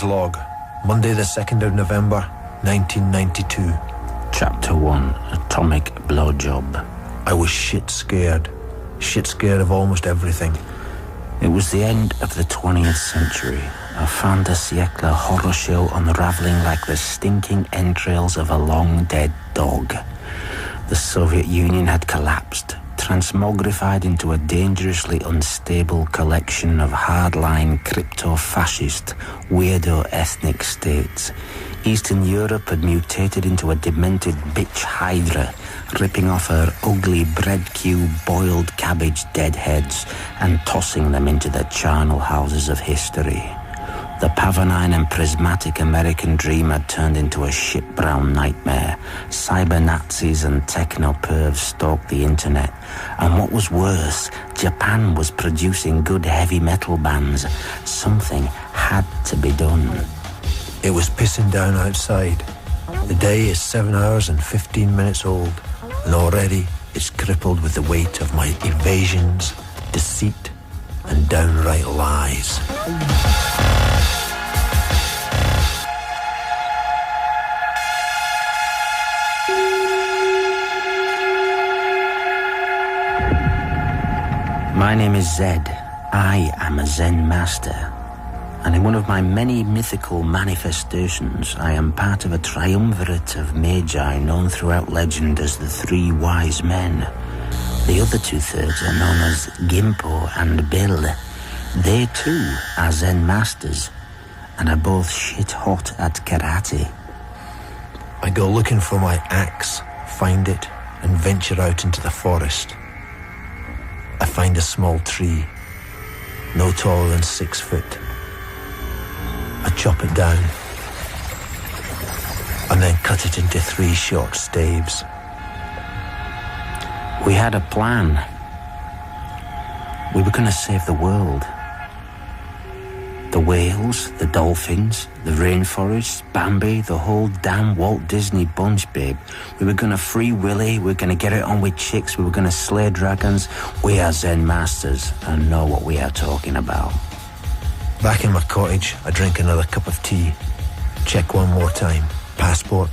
log, Monday the 2nd of November, 1992. Chapter 1, Atomic Blowjob. I was shit scared of almost everything. It was the end of the 20th century, a fin de siècle horror show unraveling like the stinking entrails of a long-dead dog. The Soviet Union had collapsed, transmogrified into a dangerously unstable collection of hardline crypto-fascist, weirdo ethnic states. Eastern Europe had mutated into a demented bitch hydra, ripping off her ugly bread cube boiled cabbage deadheads and tossing them into the charnel houses of history. The Pavonine and prismatic American dream had turned into a shit-brown nightmare. Cyber-Nazis and techno-pervs stalked the internet. And what was worse, Japan was producing good heavy metal bands. Something had to be done. It was pissing down outside. The day is 7 hours and 15 minutes old, and already it's crippled with the weight of my evasions, deceit, and downright lies. My name is Zed. I am a Zen master. And in one of my many mythical manifestations, I am part of a triumvirate of magi known throughout legend as the Three Wise Men. The other two-thirds are known as Gimpo and Bill. They too are Zen masters and are both shit-hot at karate. I go looking for my axe, find it, and venture out into the forest. I find a small tree, no taller than 6 foot. I chop it down and then cut it into 3 short staves. We had a plan. We were going to save the world. The whales, the dolphins, the rainforests, Bambi, the whole damn Walt Disney bunch, babe. We were going to free Willy, we were going to get it on with chicks, we were going to slay dragons. We are Zen masters and know what we are talking about. Back in my cottage, I drink another cup of tea. Check one more time. Passport,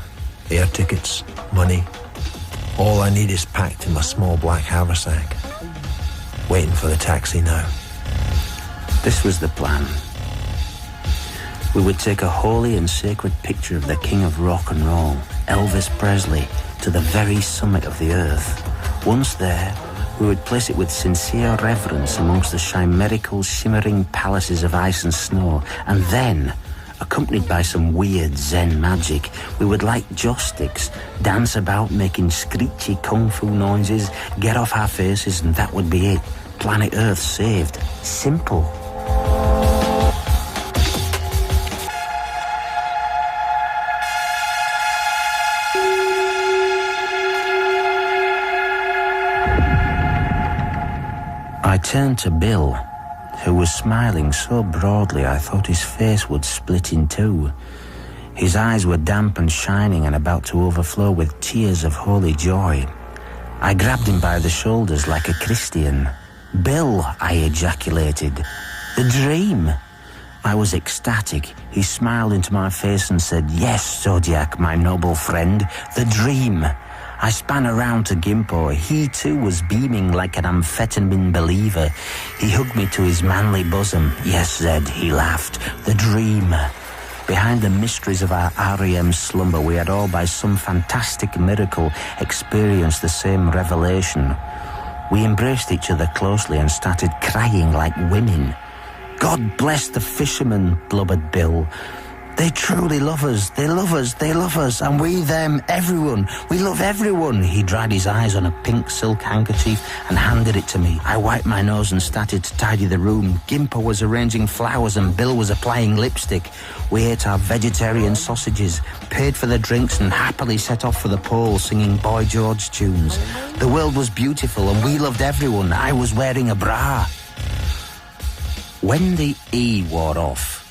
air tickets, money. All I need is packed in my small black haversack. Waiting for the taxi now. This was the plan. We would take a holy and sacred picture of the king of rock and roll, Elvis Presley, to the very summit of the earth. Once there, we would place it with sincere reverence amongst the chimerical, shimmering palaces of ice and snow, and then, accompanied by some weird Zen magic, we would light joss sticks, dance about making screechy kung fu noises, get off our faces, and that would be it. Planet Earth saved. Simple. I turned to Bill, who was smiling so broadly I thought his face would split in two. His eyes were damp and shining and about to overflow with tears of holy joy. I grabbed him by the shoulders like a Christian. "Bill," I ejaculated. "The dream!" I was ecstatic. He smiled into my face and said, "Yes, Zodiac, my noble friend, the dream." I span around to Gimpo. He too was beaming like an amphetamine believer. He hugged me to his manly bosom. "Yes, Zed," he laughed, "the dream." Behind the mysteries of our REM slumber, we had all by some fantastic miracle experienced the same revelation. We embraced each other closely and started crying like women. "God bless the fishermen," blubbered Bill. "They truly love us, they love us, they love us, and we them, everyone, we love everyone." He dried his eyes on a pink silk handkerchief and handed it to me. I wiped my nose and started to tidy the room. Gimpo was arranging flowers and Bill was applying lipstick. We ate our vegetarian sausages, paid for the drinks and happily set off for the pole singing Boy George tunes. The world was beautiful and we loved everyone. I was wearing a bra. When the E wore off,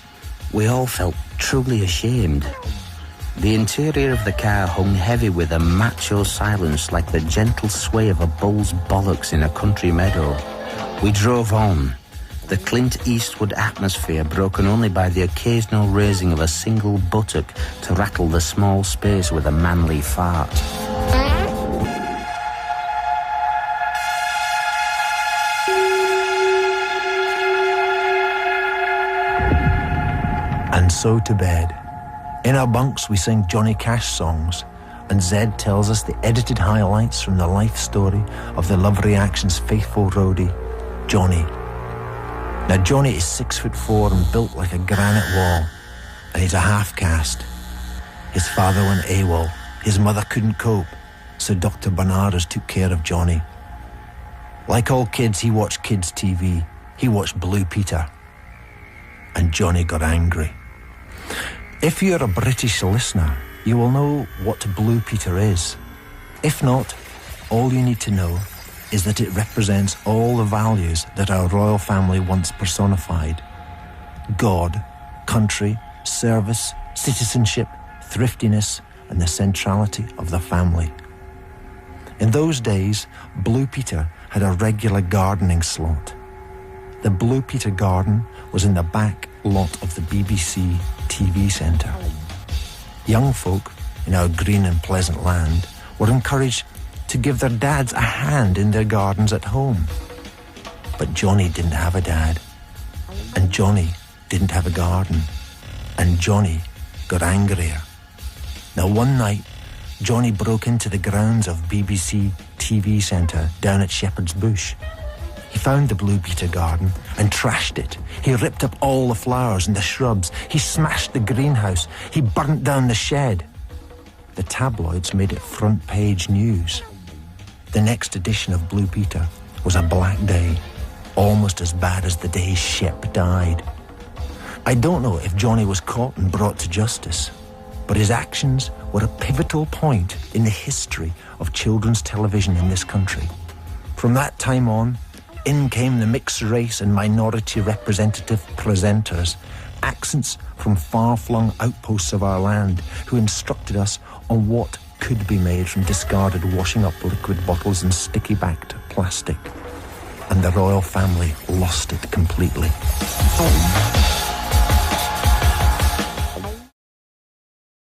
we all felt truly ashamed. The interior of the car hung heavy with a macho silence like the gentle sway of a bull's bollocks in a country meadow. We drove on. The Clint Eastwood atmosphere, broken only by the occasional raising of a single buttock to rattle the small space with a manly fart. And so to bed. In our bunks we sing Johnny Cash songs, and Zed tells us the edited highlights from the life story of the Love Reaction's faithful roadie, Johnny. Now Johnny is 6'4" and built like a granite wall, and he's a half-caste. His father went AWOL, his mother couldn't cope, so Dr. Bernardus took care of Johnny. Like all kids, he watched kids' TV. He watched Blue Peter. And Johnny got angry. If you're a British listener, you will know what Blue Peter is. If not, all you need to know is that it represents all the values that our royal family once personified. God, country, service, citizenship, thriftiness, and the centrality of the family. In those days, Blue Peter had a regular gardening slot. The Blue Peter garden was in the back lot of the BBC TV centre. Young folk in our green and pleasant land were encouraged to give their dads a hand in their gardens at home. But Johnny didn't have a dad, and Johnny didn't have a garden, and Johnny got angrier. Now one night, Johnny broke into the grounds of BBC TV centre down at Shepherd's Bush. He found the Blue Peter garden and trashed it. He ripped up all the flowers and the shrubs. He smashed the greenhouse. He burnt down the shed. The tabloids made it front page news. The next edition of Blue Peter was a black day, almost as bad as the day Shep died. I don't know if Johnny was caught and brought to justice, but his actions were a pivotal point in the history of children's television in this country. From that time on, in came the mixed race and minority representative presenters, accents from far-flung outposts of our land, who instructed us on what could be made from discarded washing-up liquid bottles and sticky-backed plastic. And the royal family lost it completely.